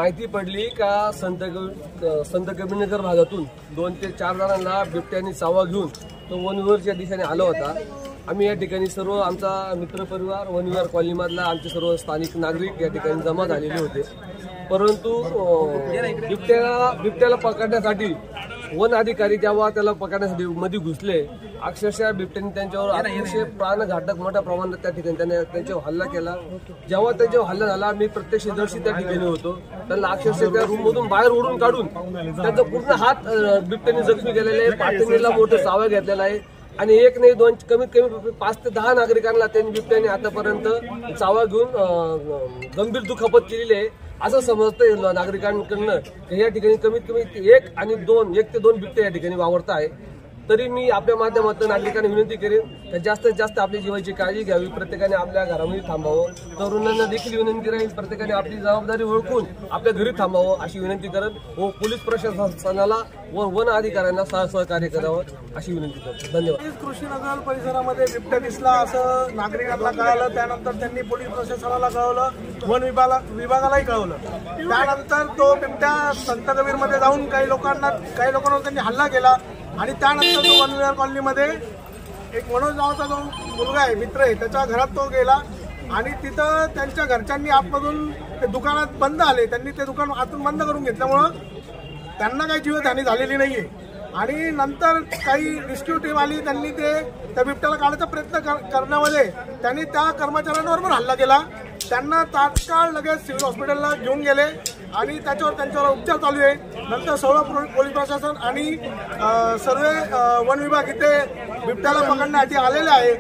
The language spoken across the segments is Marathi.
माहिती पडली का संत कबीरनगर भागातून 2 ते 4 जणांना बिबट्याने चावा घेऊन तो वनविहारच्या दिशेने आला होता। आम्ही या ठिकाणी सर्व आमचा मित्रपरिवार वनविहार कॉलनीमधला आमचे सर्व स्थानिक नागरिक या ठिकाणी जमा झालेले होते। परंतु बिबट्याला पकडण्यासाठी वन अधिकारी जेव्हा त्याला पकडण्यासाठी मध्ये घुसले, अक्षरशः बिबट्याने त्यांच्यावर अतिशय प्राणघातक मोठ्या प्रमाणात त्या ठिकाणी त्यांच्यावर हल्ला केला। जेव्हा त्यांच्यावर हल्ला झाला, मी प्रत्यक्षदर्शी त्या ठिकाणी होतो। त्यांना अक्षरशः त्या रूम मधून बाहेर ओढून काढून त्यांचा पूर्ण हात बिबट्याने जखमी केलेला आहे, पाठीला मोठं चावा घेतलेला आहे आणि एक नाही दोन कमीत कमी 5 ते 10 नागरिकांना त्यांनी बिबट्याने आतापर्यंत चावा घेऊन गंभीर दुखापत केलेली आहे। असं समजतंय नागरिकांकडनं की या ठिकाणी कमीत कमी 1 ते 2 बिबटे या ठिकाणी वावरत आहे। तरी मी आपल्या माध्यमातून नागरिकांना विनंती करेन की जास्तीत जास्त आपली जीवाची काळजी घ्यावी, प्रत्येकाने आपल्या घरामध्ये थांबावं। तरुणांना देखील विनंती राहील प्रत्येकाने आपली जबाबदारी ओळखून आपल्या घरी थांबावं अशी विनंती करत व पोलीस प्रशासनाला व वन अधिकाऱ्यांना सहकार्य करावं अशी विनंती करतो। धन्यवाद। कृषीनगर परिसरामध्ये बिबट्या दिसला असं नागरिकांना कळालं, त्यानंतर त्यांनी पोलीस प्रशासनाला कळवलं, वन विभागालाही कळवलं। त्यानंतर तो बिबट्या संत कबीरमध्ये जाऊन काही लोकांवर त्यांनी हल्ला केला आणि त्यानंतर तो वनविहार कॉलनीमध्ये एक मनोज नावाचा जो मुलगा आहे, मित्र आहे, त्याच्या घरात तो गेला आणि तिथं त्यांच्या घरच्यांनी आतमधून ते दुकानात बंद आले, त्यांनी ते दुकान आतून बंद करून घेतल्यामुळं त्यांना काही जीवितहानी झालेली नाहीये। आणि नंतर काही रेस्क्यू टीम आली, त्यांनी त्या बिबट्याला काढण्याचा प्रयत्न करण्यामध्ये त्यांनी त्या कर्मचाऱ्यांवर पण हल्ला केला। त्यांना तात्काळ लगेच सिव्हिल हॉस्पिटलला घेऊन गेले आणि त्यांच्यावर उपचार चालू आहे। नंतर सर्व पोलीस प्रशासन आणि सर्व वन विभाग इथे बिबट्याला पकडण्यासाठी आलेले आहे।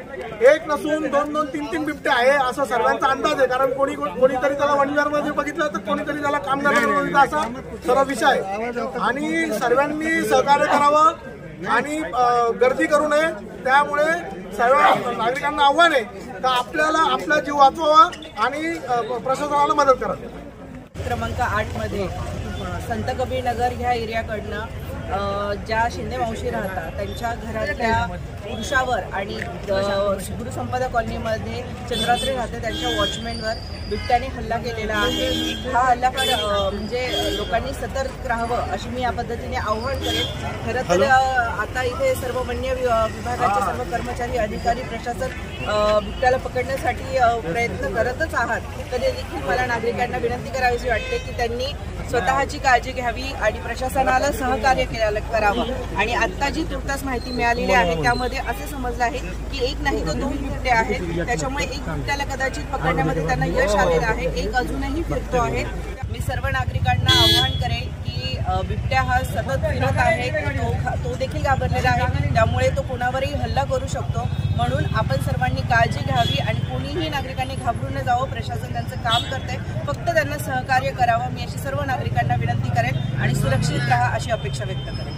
1 नसून 2-2, 3-3 बिबटे आहे असं सर्वांचा अंदाज आहे, कारण कोणीतरी त्याला वन विभागामध्ये बघितलं तर कोणीतरी त्याला कामगार बघितलं असा सर्व विषय आहे। आणि सर्वांनी सहकार्य करावं आणि गर्दी करू नये। त्यामुळे सर्व नागरिकांना आव्हान आहे का आपल्याला आपला जीव वाचवावा आणि प्रशासनाला मदत करावी। क्रमांक 8 मध्ये संत कबीरनगर ह्या एरियाकडनं ज्या शिंदे मावशी राहतात त्यांच्या घरातल्या पुरुषावर आणि गुरुसंपदा कॉलनीमध्ये चंद्रात्री राहते त्यांच्या वॉचमॅनवर बिबट्याने हल्ला केलेला आहे। हा हल्ला म्हणजे लोकांनी सतर्क राहावं अशी मी या पद्धतीने आव्हान करेन। खरं तर आता इथे सर्व वन्य विभागाचे सर्व कर्मचारी अधिकारी प्रशासन बिबट्याला पकडण्यासाठी प्रयत्न करतच आहात, तरी देखील मला नागरिकांना विनंती करावीशी वाटते की त्यांनी स्वतःची काळजी घ्यावी आणि प्रशासनाला सहकार्य करावं। आणि आता जी तुर्तास माहिती मिळालेली आहे त्यामध्ये असे समजलं आहे की 1 नाही तर 2 बिबटे आहेत, त्याच्यामुळे 1 बिबट्याला कदाचित पकडण्यामध्ये त्यांना यश आलेलं आहे, 1 अजूनही फिरतो आहे। मी सर्व नागरिकांना आव्हान करेन की बिबट्या हा सतत फिरत आहे, तो देखील घाबरलेला आहे, त्यामुळे तो कोणावरही हल्ला करू शकतो। म्हणून आपण सर्वांनी काळजी घ्यावी आणि कोणीही नागरिकांनी घाबरून न जावं। प्रशासन त्यांचं काम करतंय, फक्त त्यांना सहकार्य करावं मी अशी सर्व नागरिकांना विनंती करेन आणि सुरक्षित राहा अशी अपेक्षा व्यक्त करेन।